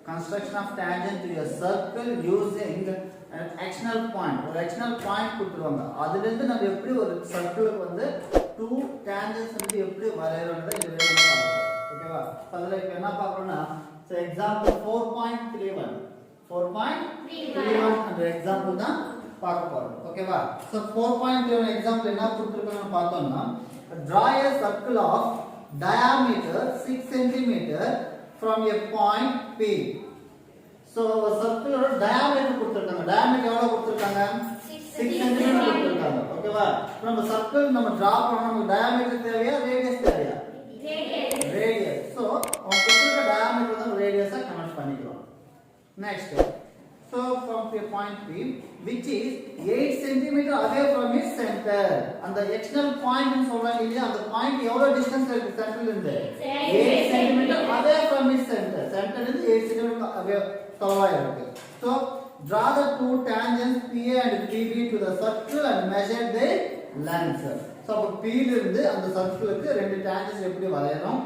construction of tangent to a circle using an actional point. ஒரு actional point கொடுத்துருவாங்க. அதுல இருந்து நம்ம எப்படி ஒரு சர்க்கிளுக்கு வந்து two tangents வந்து எப்படி வரையறோம்ன்றத இந்த வீடியோல பார்ப்போம். ஓகேவா? அதுல இப்ப என்ன பார்க்கறோம்னா so example 4.31 அந்த எக்ஸாம்பிள் தான் பார்க்க போறோம். ஓகேவா? so 4.31 எக்ஸாம்பிள் என்ன கொடுத்திருக்காங்கன்னு பார்த்தோம்னா draw a circle of diameter 6 cm from a point P. So a circle or diameter கொடுத்திருக்காங்க. diameter எவ்வளவு கொடுத்திருக்காங்க? 6 cm கொடுத்திருக்காங்க. ஓகேவா? நம்ம சர்க்கிள் நம்ம டிரா பண்ணனும். நமக்கு diameter தேவையா radius தேவையா? radius. So அவங்க கொடுத்திருக்க diameter தான் radius-ஆ கன்வெர்ட் பண்ணிக்கலாம். Next. So from a point P which is 8 cm away from its center. அந்த external point னு சொல்றாங்க இல்லையா, அந்த பாயிண்ட் எவ்வளவு டிஸ்டன்ஸ்ல இருக்கு சென்டர்ல இருந்து? 8 cm away from its center. சென்டர்ல இருந்து 8 cm away தொலைவா இருக்கு. So draw the two tangents PA and PB to the circle and measure their lengths. So அப்ப P ல இருந்து அந்த சர்க்கிளுக்கு ரெண்டு டான்ஜென்ட்ஸ் எப்படி வரையணும்,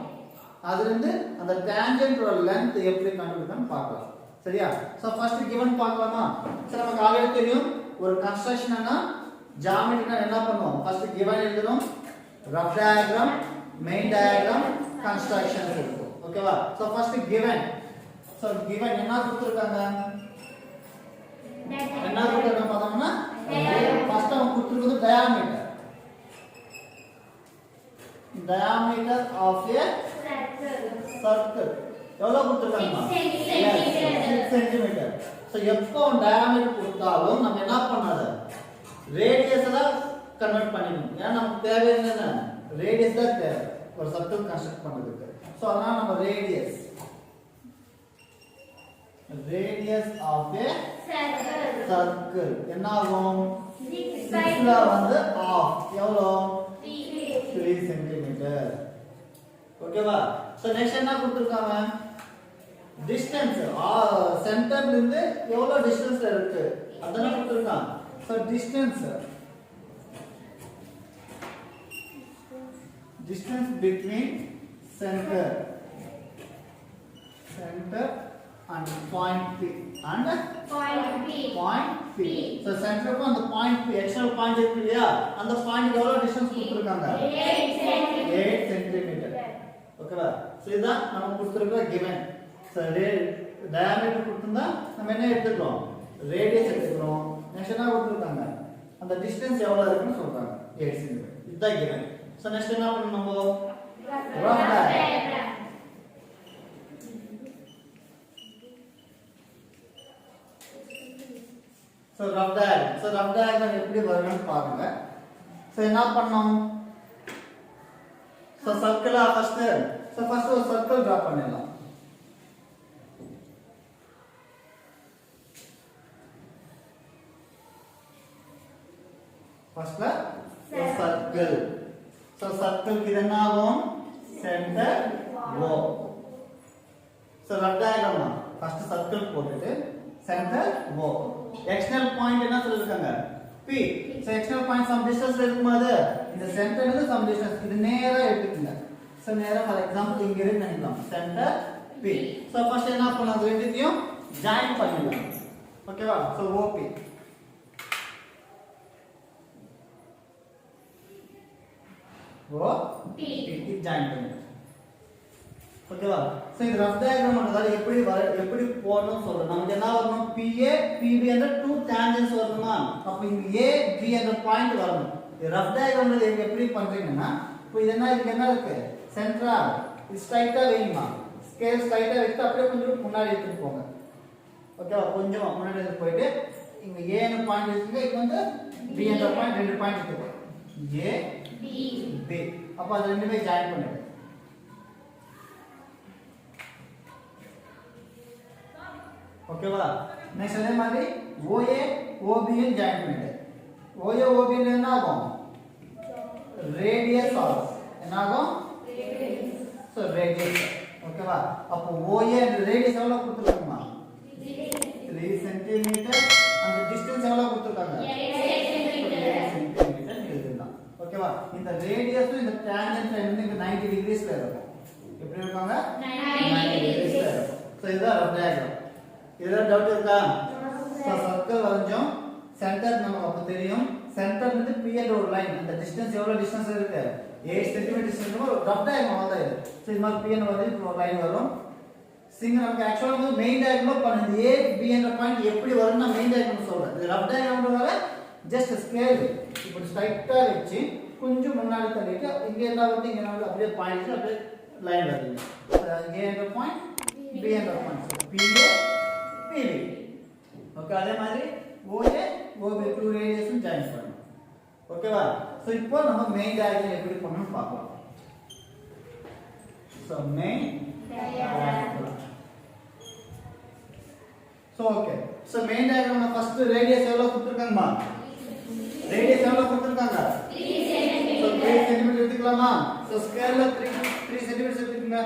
அதுல இருந்து அந்த டான்ஜென்ட்டோட லெந்த் எப்படி கண்டுபிடிக்கணும் பார்க்கலாம். சரியா? சோ ஃபர்ஸ்ட் given பார்க்கலாமா? சரி, நமக்கு ஆல்ரெடி தெரியும் ஒரு கன்ஸ்ட்ரக்ஷன்னா ஜியோமெட்ரினா என்ன பண்ணுவோம்? ஃபர்ஸ்ட் given எழுதணும், rough diagram, main diagram, constructions இருக்கும். ஓகேவா? So first given. So given என்ன கொடுத்திருக்காங்க? என்ன கொடுத்திருக்காங்க பார்த்தோம்னா ஃபர்ஸ்ட் அவங்க கொடுத்திருக்கிறது diameter of a circle. எவ்வளவு கொடுத்திருக்காங்க? 6 cm. சோ எப்போ டயாமீட்டர் கொடுத்தாலும் நம்ம என்ன பண்ணணும்? ரேடியஸ் தான் கன்வெர்ட் பண்ணிக்கணும். ஏன்னா நமக்கு தேவை என்ன? ரேடியஸ் தான் தேவை ஒரு சர்க்கிள் கன்ஸ்ட்ரக்ட் பண்றதுக்கு. சோ அதனால நம்ம ரேடியஸ் ஆஃப் a circle என்ன ஆகும்? 6ல வந்து ஆஃப் எவ்வளவு? 3 cm. ஓகேவா? சோ நெக்ஸ்ட் என்ன கொடுத்திருக்காங்க? டிஸ்டன்ஸ் சென்டர்ல இருந்து எவ்வளவு டிஸ்டன்ஸ்ல இருக்கு அதான கொடுத்திருக்காங்க. So distance between center and point P so center க்கு அந்த point P external point இருக்கு இல்லையா, அந்த பாயிண்ட் எவ்வளவு டிஸ்டன்ஸ் கொடுத்திருக்காங்க? 8 cm. ஓகேவா? சோ இதான் நம்ம கொடுத்திருக்கிற given. சோ diameter கொடுத்தா நம்ம என்ன எடுத்துக்கிறோம்? ரேடியஸ் எடுத்துக்கிறோம். நெக்ஸ்ட் என்ன கொடுத்திருக்காங்க? அந்த டிஸ்டன்ஸ் எவ்வளவு இருக்குன்னு சொல்றாங்க, 8 cm. இதுதான் given. சோ நெக்ஸ்ட் என்ன பண்ணனும்? நம்ம rough diagram. So rough diagram எப்படி வரும்னு பாருங்க. சோ என்ன பண்ணனும்? சோ சர்க்கிளா ஃபர்ஸ்ட் ஒரு சர்க்கிள் டிரா பண்ணிடலாம். ஃபர்ஸ்ட்ல சர்க்கிள். சோ சர்க்கிள் இது என்ன ஆகும்? Centre O. So rough diagram first circle போட்டுட்டு சென்டர் O. எக்ஸ்டர்னல் பாயிண்ட் என்ன சொல்லிருக்காங்க? P. So external point some டிஸ்டன்ஸ்ல இருக்கும்போது இந்த சென்டர்ல இருந்து சம் டிஸ்டன்ஸ் இது நேரா எடுத்துக்கங்க. சோ நேரா ஃபார் எக்ஸாம்பிள் இங்க இருந்து நினைக்கலாம் சென்டர் P. சோ ஃபர்ஸ்ட் என்ன பண்ணலாம்? ரெண்டுத்தையும் ஜாயின் பண்ணிடலாம். ஓகேவா? சோ OP ஜாயின் பண்ணு. ஓகேவா? சோ இது ரஃப் டயகிராம் பண்றதால எப்படி போடணும் சொல்றேன். நமக்கு என்ன வரணும்? PA PB என்ற two tangents வரணுமா? அப்ப இங்க A B என்ற பாயிண்ட் வரணும். இது ரஃப் டயகிராம்ல எப்படி பண்றீங்கன்னா, இப்போ இது என்ன இருக்கு? சென்டரா இது ஸ்ட்ரைட்டா வைங்க. ஸ்கேல் ஸ்ட்ரைட்டா வச்சு அப்படியே கொஞ்சம் முன்னாடி எடுத்துட்டு போங்க. ஓகேவா? கொஞ்சம் முன்னாடி எடுத்து போயிட்டு இங்க A என்ற பாயிண்ட் வச்சுங்க, இங்க வந்து B என்ற பாயிண்ட் ரெண்டு பாயிண்ட் இருக்கு. A B. அப்ப அது ரெண்டுமே ஜாயின் பண்ணுங்க. ஓகேவா? நெக்ஸ்ட் அதே மாதிரி OA OB யும் ஜாயின் பண்ணுங்க. OA OB என்ன ஆகும்? ரேடியஸ் ஆகும். என்ன ஆகும்? So radius. ஓகேவா? அப்ப OA and ரேடியஸ் எவ்வளவு கொடுத்திருக்காங்க? 3 cm. அந்த டிஸ்டன்ஸ் எவ்வளவு கொடுத்திருக்காங்க? 8 cm எழுதலாம். ஓகேவா? இந்த ரேடியஸும் இந்த டான்ஜென்ட் இருந்து 90 டிகிரிஸ்ல இருக்கும். எப்படி இருக்காங்க? 90 டிகிரிஸ்ல இருக்கும். சோ இதுதான் ரஃப் டயக்ராம். இதுல டவுட் இருக்கா? சோ சர்க்கிள் வரைஞ்சோம். சென்டர் நமக்கு அப்ப தெரியும். சென்டர்ல இருந்து P என்ற ஒரு லைன், அந்த டிஸ்டன்ஸ் எவ்வளவு டிஸ்டன்ஸ் இருக்கு? 8 cm டிஸ்டன்ஸ் ஒரு ரஃப் டயக்ராம் அதான் இது. சோ இது மாதிரி P என்ற ஒரு லைன் வரும். சிங்க நமக்கு एक्चुअली வந்து மெயின் டயக்ராம் பண்ணுது. A B என்ற பாயிண்ட் எப்படி வரும்னா மெயின் டயக்ராம் சொல்றேன். இது ரஃப் டயக்ராம்ன்றதால ஜஸ்ட் ஸ்கேல் இப்படி ஸ்ட்ரைட்டா வெச்சு கொஞ்சம் முன்னாடி தள்ளிட்டு இங்க என்ன வருது இங்க வந்து அப்படியே பாயிண்ட் அப்படியே லைன் வருது. A என்ற பாயிண்ட் B என்ற பாயிண்ட் PA PB. ஓகே, அதே மாதிரி OA OB டூ ரேடியஸும் ஜாயின் பண்ணனும். ஓகேவா? சோ இப்போ நம்ம மெயின் டயக்ராம் எப்படி பண்ணனும் பார்க்கலாம். So main diagram. So okay. So main டயக்ராம்ல ஃபர்ஸ்ட் ரேடியஸ் எவ்வளவு கொடுத்திருக்காங்கமா? ரேடியஸ் எவ்வளவு கொடுத்திருக்காங்க? 3 cm. சோ 3 cm எடுத்துக்கலாமா? சோ ஸ்கேல்ல 3 cm எடுத்துக்கங்க.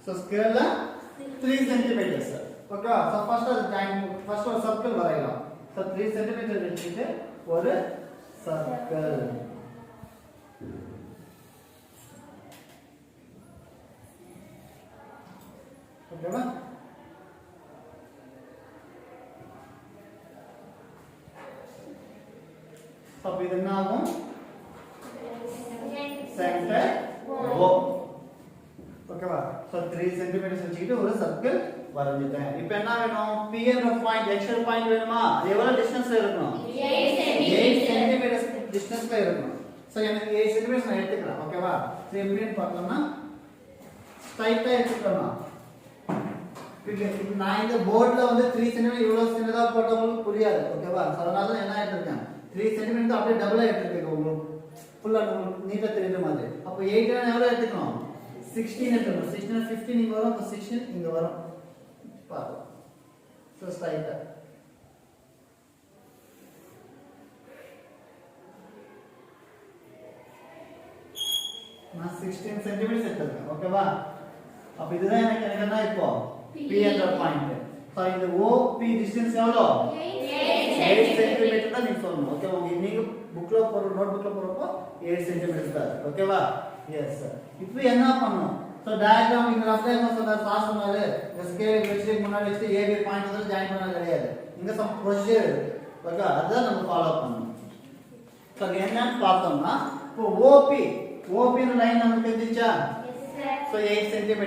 சோ ஸ்கேல்ல 3 cm. ஓகே, சோ ஃபர்ஸ்ட் அது ஜாயின் ஃபர்ஸ்ட் ஒரு சர்க்கிள் வரையலாம். சோ 3 cm எடுத்துட்டு ஒரு சர்க்கிள். ஓகேவா? சோ இது என்ன ஆகும்? Centre O. ஓகேவா? சோ 3 cm வச்சிட்டு ஒரு சர்க்கிள் வரைஞ்சிட்டேன். இப்போ என்ன வேணும்? P என்ற பாயிண்ட் எக்ஸ்ட்ரா பாயிண்ட் வேணுமா? அது எவ்வளவு டிஸ்டன்ஸ்ல இருக்கணும்? 8 cm டிஸ்டன்ஸ்ல இருக்கணும். சோ எனக்கு 8 cm நான் எடுத்துக்கிறேன். ஓகேவா? சோ எப்படின்னு பார்த்தோம்னா ஸ்ட்ரைட்டா எடுத்துக்கலாம். நான் இந்த போர்ட்ல வந்து 3 cm இவ்வளவு சின்னதா போட்டவங்களுக்கு புரியாது. ஓகேவா? அதனால தான் என்ன எடுத்துட்டேன் 3 cm அப்படியே டபுளா எடுத்துட்டேன். உங்களுக்கு ஃபுல்லா நீட்டா தெரியுற மாதிரி. அப்ப 8 எவ்வளவு எடுத்துக்கணும்? 16 எடுத்துக்கணும். 16 15 இங்க வரும். அப்ப 16 இங்க வரும். பாரு. சோ ஸ்ட்ரைட்டா நான் 16 cm எடுத்துட்டேன். ஓகேவா? அப்ப இதுதான் எனக்கு என்ன இப்போ P என்ற பாயிண்ட். சோ இந்த OP டிஸ்டன்ஸ் எவ்வளவு? 8 cm தான் நீங்க சொல்லணும். ஓகே, நீங்க புக்ல போற நோட் புக்ல போறப்போ 8 cm தான். ஓகேவா? Yes sir. இப்போ என்ன பண்ணனும்? சோ டயகிராம் இங்க ரஃப் டயகிராம் சொன்னாரு, சார் சொன்னாரு ஸ்கேல் வச்சு முன்னாடி வச்சு AB பாயிண்ட் வந்து ஜாயின் பண்ண கிடையாது. இங்க சம் ப்ரொசீஜர் இருக்கு. ஓகே, அத நம்ம ஃபாலோ பண்ணனும். சோ என்னன்னு பார்த்தோம்னா இப்போ OP ன்ற லைன் நமக்கு தெரிஞ்சிச்சா? So 8 cm.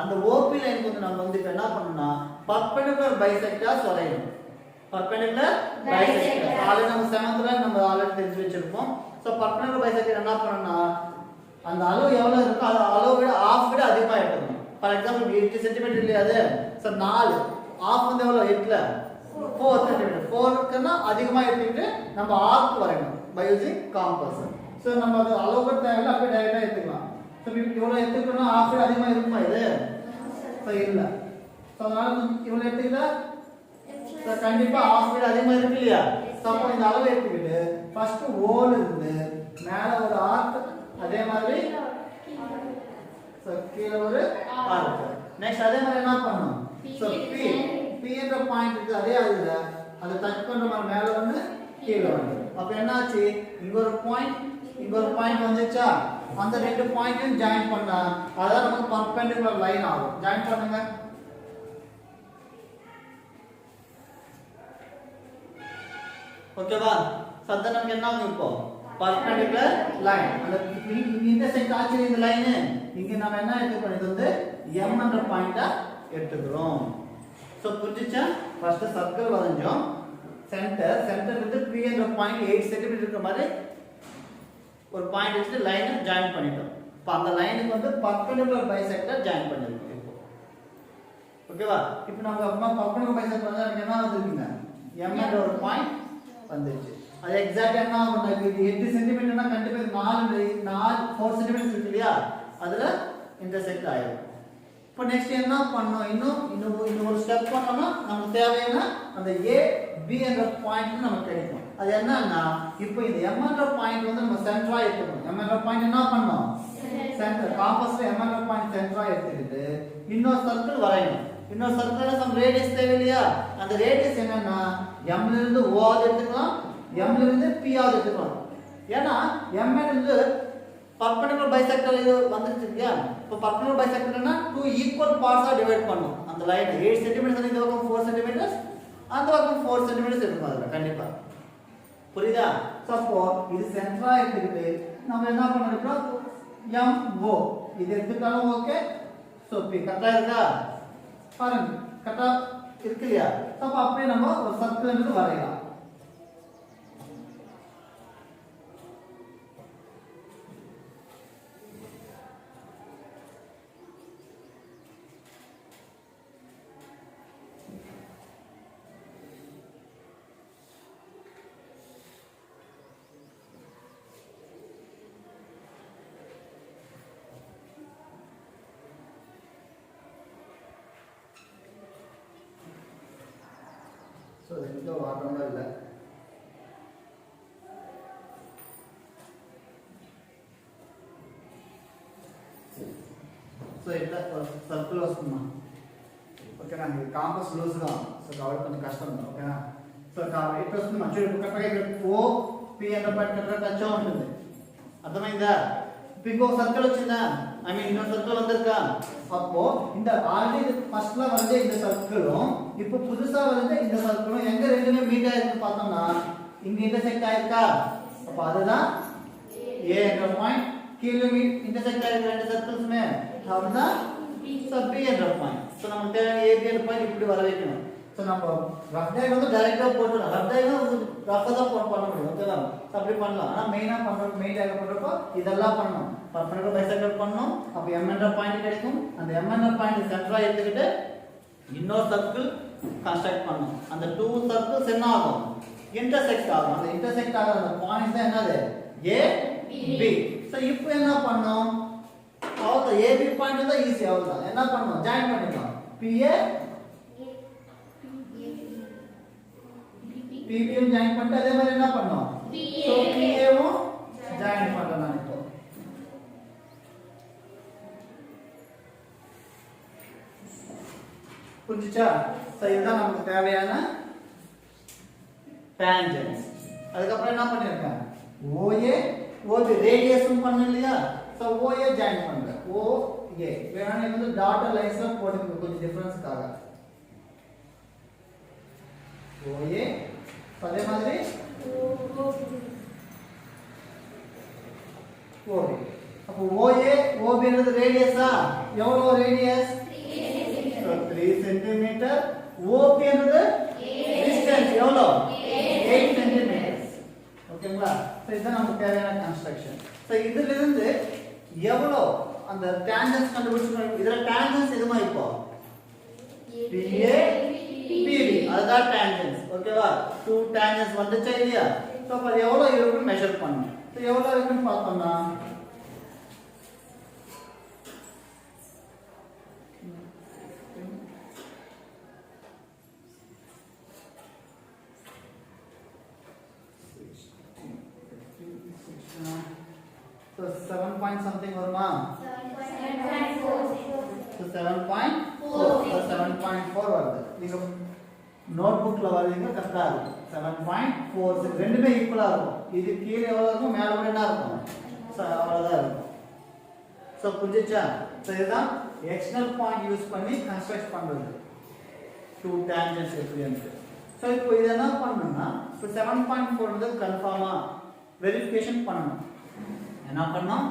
அந்த OP லைனுக்கு வந்து நம்ம வந்து என்ன பண்ணனும்னா பர்பெண்டிகுலர் பைசெக்டர்ஸ் வரையணும். பர்பெண்டிகுலர் பைசெக்டர் ஆல்ரெடி நம்ம 7th ல நம்ம ஆல்ரெடி தெரிஞ்சு வச்சிருப்போம். சோ பர்பெண்டிகுலர் பைசெக்டர் என்ன பண்ணனும்னா அந்த அளவு எவ்வளவு இருக்கோ அது அளவு விட half விட அதிகமா எடுக்கணும். ஃபார் எக்ஸாம்பிள் 8 cm இல்லையா அது? சோ 4 half வந்து எவ்வளவு? 8ல 4 cm. 4க்குன்னா அதிகமா எடுத்துட்டு நம்ம ஆர்க் வரையணும் பை யூசிங் காம்பஸ். சோ நம்ம அது அளவு தேவையில்லை, அப்படியே டைரக்டா எடுத்துக்கலாம். சோ இவ்வளவு எடுத்துக்கணும், half விட அதிகமா இருக்குமா இது? சோ இல்ல. சோ அதனால இவ்வளவு எடுத்துக்கிட்டா சோ கண்டிப்பா half விட அதிகமா இருக்கு இல்லையா? சோ அப்ப இந்த அளவு எடுத்துக்கிட்டு ஃபர்ஸ்ட் O ல இருந்து மேல ஒரு ஆர்க், அதே மாதிரி சோ கீழ ஒரு ஆர்க். நெக்ஸ்ட் அதே மாதிரி என்ன பண்ணனும்? சோ P என்ற பாயிண்ட் இருக்கு, அதே அதுல அதை டச் பண்ற மாதிரி மேல வந்து கீழ வந்து அப்ப என்னாச்சு? இங்க ஒரு பாயிண்ட் வந்துச்சா? அந்த ரெண்டு பாயிண்டையும் ஜாயின் பண்ணா அதான் நமக்கு பர்பெண்டிகுலர் லைன் ஆகும். ஜாயின் பண்ணுங்க. ஓகேவா? சத்த நமக்கு என்ன ஆகும்? இப்போ பர்பெண்டிகுலர் லைன் அந்த இன்டர்செக்ட் ஆச்சு இந்த லைன். இங்க நாம என்ன எடுத்துக்கணும்? இது வந்து M என்ற பாயிண்டா எடுத்துக்கிறோம். சோ புரிஞ்சுச்சா? ஃபர்ஸ்ட் சர்க்கிள் வரைஞ்சோம். சென்டர் வந்து P என்ற பாயிண்ட் 8 cm இருக்கிற மாதிரி ஒரு பாயிண்ட் வச்சு லைனை ஜாயின் பண்ணிட்டோம். இப்போ அந்த லைனுக்கு வந்து பர்பெண்டிகுலர் பைசெக்டர் ஜாயின் பண்ணிருக்கோம். இப்போ ஓகேவா? இப்போ நம்ம அம்மா பர்பெண்டிகுலர் பைசெக்டர் வந்தா எனக்கு என்ன வந்துருக்குங்க? M என்ற ஒரு பாயிண்ட் வந்துருச்சு. அது எக்ஸாக்ட்டா என்ன ஆகும்? இது 8 cm னா கண்டிப்பா 4 cm இருக்கு இல்லையா? அதுல இன்டர்செக்ட் ஆயிடும். இப்போ நெக்ஸ்ட் என்ன பண்ணனும்? இன்னும் ஒரு ஸ்டெப் பண்ணோம்னா நமக்கு தேவையான அந்த A B என்ற பாயிண்ட் நமக்கு கிடைக்கும். அது என்னன்னா இப்போ இந்த M என்ற பாயிண்ட் வந்து நம்ம சென்டரா எடுத்துக்கணும். M என்ற பாயிண்ட் என்ன பண்ணனும்? சென்டர் காம்பஸ்ல M என்ற பாயிண்ட் சென்டரா எடுத்துக்கிட்டு இன்னொரு சர்க்கிள் வரையணும். இன்னொரு சர்க்கிள்ல சம் ரேடியஸ் தேவை இல்லையா? அந்த ரேடியஸ் என்னன்னா M ல இருந்து O ஆவது எடுத்துக்கலாம், M ல இருந்து P ஆவது எடுத்துக்கலாம். ஏன்னா M ல இருந்து perpendicular bisector இது வந்துருச்சு இல்லையா? இப்போ perpendicular bisectorனா two equal parts ஆ டிவைட் பண்ணும். அந்த லைன் 8 cm இந்த பக்கம் 4 cm அந்த பக்கம் 4 cm இருக்கும் அதுல கண்டிப்பா. புரியுதா? சப்போ இது சென்டரா எடுத்துக்கிட்டு நம்ம என்ன பண்ணணும்? MO இது எடுத்துட்டாலும் ஓகே. சோ P கரெக்ட்டா இருக்கா? பாருங்க கரெக்ட்டா இருக்கு இல்லையா? சப்போ அப்படியே நம்ம ஒரு சர்க்கிள் எடுத்து வரையலாம். So this is water இல்ல. So இத சர்க்கிள் வச்சுமா. ஓகேனா இது காம்பஸ் லூஸ் தான். சோ கவர் பண்ண கஷ்டம் தான். ஓகேனா. సో ఇట్ వస్తుంది మంచిగా కరెక్ట్గా ఇక్కడ O P అన్న పాయింట్ కరెక్ట్గా టచ్ అవుతుంది. అర్థమైందా? ఇంకో సర్కిల్ వచ్చిందా? ஐ மீன் இன்னொரு சர்க்கிள் வந்திருக்கா? அப்போ இந்த ஆல்ரெடி ஃபர்ஸ்ட்ல வந்து இந்த சர்க்கிளும் இப்போ புதுசா வந்து இந்த சர்க்கிளும் எங்க ரெண்டுமே மீட் ஆயிருக்கு பார்த்தோம்னா இங்க இன்டர்செக்ட் ஆயிருக்கா? அப்ப அதுதான் A என்ற பாயிண்ட் கீழே இன்டர்செக்ட் ஆயிருக்க ரெண்டு சர்க்கிள்ஸ்மே அதுதான் B என்ற பாயிண்ட். சோ நமக்கு A B என்ற பாயிண்ட் இப்படி வர வைக்கணும். சோ நம்ம ரஃப் டயக்ராம் வந்து டைரக்ட்டா போட்டுறோம். ரஃப் டயக்ராம் ரஃபா தான் பண்ண முடியும். ஓகேவா? அப்படி பண்ணலாம். ஆனா மெயினா பண்றோம் மெயின் டயக்ராம் பண்றப்போ இதெல்லாம் பண்ணணும். பர்பெண்டிகுலர் பைசெக்டர் பண்ணனும். அப்ப M என்ற பாயிண்ட் கிடைக்கும். அந்த M என்ற பாயிண்ட் சென்டரா எடுத்துக்கிட்டு இன்னொரு சர்க்கிள் கன்ஸ்ட்ரக்ட் பண்ணனும். அந்த two circles என்ன ஆகும்? இன்டர்செக்ட் ஆகும். அந்த இன்டர்செக்ட் ஆகிற அந்த பாயிண்ட்ஸ் தான் என்னது? A B. சோ இப்போ என்ன பண்ணனும்? அவ்வளவு A B பாயிண்ட் தான் ஈஸி அவ்வளவுதான். என்ன பண்ணனும்? ஜாயின் பண்ணிடலாம். PA PB யும் ஜாயின் பண்ணிட்டு அதே மாதிரி என்ன பண்ணனும்? சோ PA வும் ஜாயின் பண்ணலாம் இப்போ. புரிஞ்சுச்சா? சோ இதுதான் நமக்கு தேவையான டான்ஜென்ட்ஸ். அதுக்கு அப்புறம் என்ன பண்ணிருக்கேன்? OA OB ரேடியஸும் பண்ணல இல்லையா? சோ OA ஜாயின் பண்றேன். OA வேணா நீங்க வந்து டாட்டர் லைன்ஸ்ல போடுங்க கொஞ்சம் டிஃபரன்ஸ்க்காக. OA அதே மாதிரி OB. அப்ப OA OB என்னது ரேடியஸா? எவ்வளவு ரேடியஸ்? 3 cm. OP என்னது? டிஸ்டன்ஸ் எவ்வளவு? 8 cm. ஓகேங்களா? சோ இதுதான் நமக்கு தேவையான கன்ஸ்ட்ரக்ஷன். சோ இதில இருந்து எவ்வளவு அந்த டான்ஜென்ட்ஸ் கண்டுபிடிச்சோம். இதல டான்ஜென்ட்ஸ் எதுமா இப்போ? PA PB அதுதான் டான்ஜென்ட்ஸ். ஓகேவா? 2 டான்ஜென்ட்ஸ் வந்துச்சா இல்லையா? சோ அப்ப எவ்வளவு இருக்குன்னு மெஷர் பண்ணனும். சோ எவ்வளவு இருக்குன்னு பார்த்தோம்னா so 7 point something வருமா? 7.4. so 7.4 so 7.4 வருது. நீங்க நோட்புக்ல வரீங்க கரெக்ட்டா இருக்கும். 7.4 ரெண்டுமே ஈக்குவலா இருக்கும். இது கீழ எவ்வளவு இருக்கும் மேல கூட என்ன இருக்கும்? சோ அவ்வளவுதான் இருக்கும். சோ புரிஞ்சுச்சா? சோ இதுதான் எக்ஸ்டர்னல் பாயிண்ட் யூஸ் பண்ணி கன்ஸ்ட்ரக்ட் பண்றது. 2 டான்ஜென்ட்ஸ் எப்படி? சோ இப்போ இத என்ன பண்ணனும்னா இப்போ 7.4 வந்து கன்ஃபார்மா வெரிஃபிகேஷன் பண்ணனும். என்ன பண்ணனும்?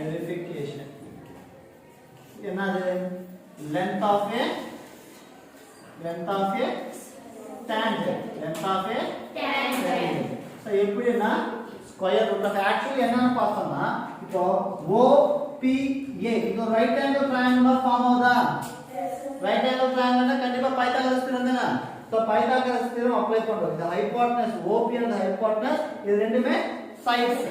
வெரிஃபிகேஷன். என்னது? length of a tangent. length of a tangent. So எப்படினா ஸ்கொயர் ரூட் ஆஃப் ஆக்சுவலி என்னன்னு பார்த்தோம்னா இப்போ OPA இது ரைட் ஆங்கிள் ட்ரையாங்கிள் ஃபார்ம் ஆகுதா? ரைட் ஆங்கிள் ட்ரையாங்கிள்னா கண்டிப்பா பைத்தாகரஸ் தியரம் தானே. சோ பைத்தாகரஸ் தியரம் அப்ளை பண்றோம். இந்த ஹைபோடெனஸ் OP and ஹைபோடெனஸ் இது ரெண்டுமே சைட்ஸ்.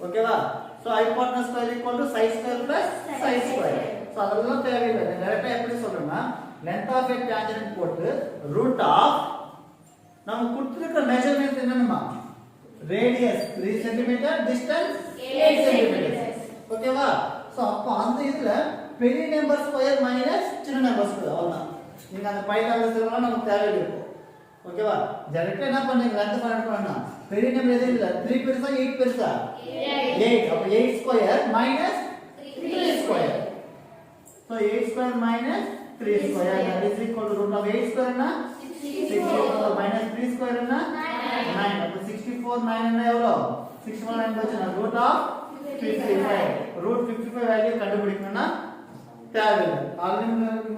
ஓகேவா? So hypotenuse square equal to side square plus side square. So அதெல்லாம் தேவையில்லை. டைரக்ட்டா எப்படி சொல்றேன்னா length of a tangent போட்டு root of நம்ம கொடுத்திருக்கிற மெஷர்மென்ட் என்னன்னா ரேடியஸ் 3 cm distance 8 cm. ஓகேவா? சோ அப்ப அந்த இதுல பெரிய நம்பர் ஸ்கொயர் மைனஸ் சின்ன நம்பர் ஸ்கொயர் அவ்வளவுதான். நீங்க அந்த பைத்தாகரஸ் தியரம் நமக்கு தேவையில்லை. ஓகேவா டைரக்டா என்ன பண்ணுங்க ரத்து பண்ணணும் பெரிய நம்பர் எது இல்ல 3 பெருசா 8 பெருசா 8 அப்ப 8 square minus 3 square so 8 square minus 3 square that is equal to root of 8 square என்ன 64 minus 3 ஸ்கொயர் என்ன 9 அப்ப 64 9 என்ன எவ்வளவு 64 9 போச்சுனா root of 55 root 55 வேல்யூ கண்டுபிடிக்கணும்னா தேவையில்லை ஆல்ரெடி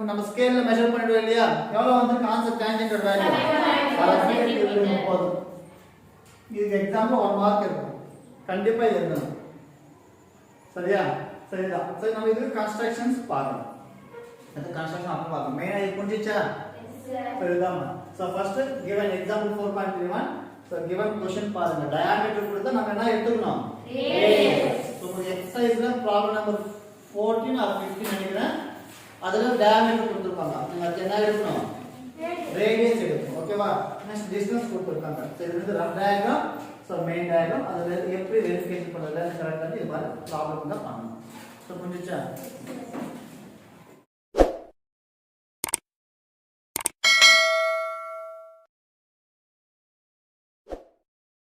நம்ம ஸ்கேல்ல மெஷர் பண்ணிடுவோம் இல்லையா எவ்வளவு வந்து கான்செப்ட் டான்ஜென்ட் வேல்யூ போதும் இதுக்கு எக்ஸாம்பிள் 1 மார்க் இருக்கும் கண்டிப்பா இது எழுதணும் சரியா சரிதான் சரி நம்ம இதுக்கு கன்ஸ்ட்ரக்ஷன்ஸ் பார்க்கலாம் அந்த கன்ஸ்ட்ரக்ஷன் அப்ப பார்க்கலாம் மெயினா இது புரிஞ்சிச்சா சரிதான் so first given example 4.31 so given question பாருங்க diameter கொடுத்தா நம்ம என்ன எடுத்துக்கணும் radius so எக்ஸர்சைஸ்ல ப்ராப்ளம் நம்பர் 14 ஆர் 15 நினைக்கிறேன் அதுல diameter கொடுத்திருப்பாங்க நீங்க அதுக்கு என்ன எடுக்கணும் radius எடுக்கணும் ஓகேவா நெக்ஸ்ட் டிஸ்டன்ஸ் கொடுத்திருக்காங்க சோ இது வந்து rough diagram so main diagram அதுல எப்படி வெரிஃபிகேஷன் பண்றதுல கரெக்ட்டா இது மாதிரி ப்ராப்ளம் தான் பண்ணணும் சோ புரிஞ்சுச்சா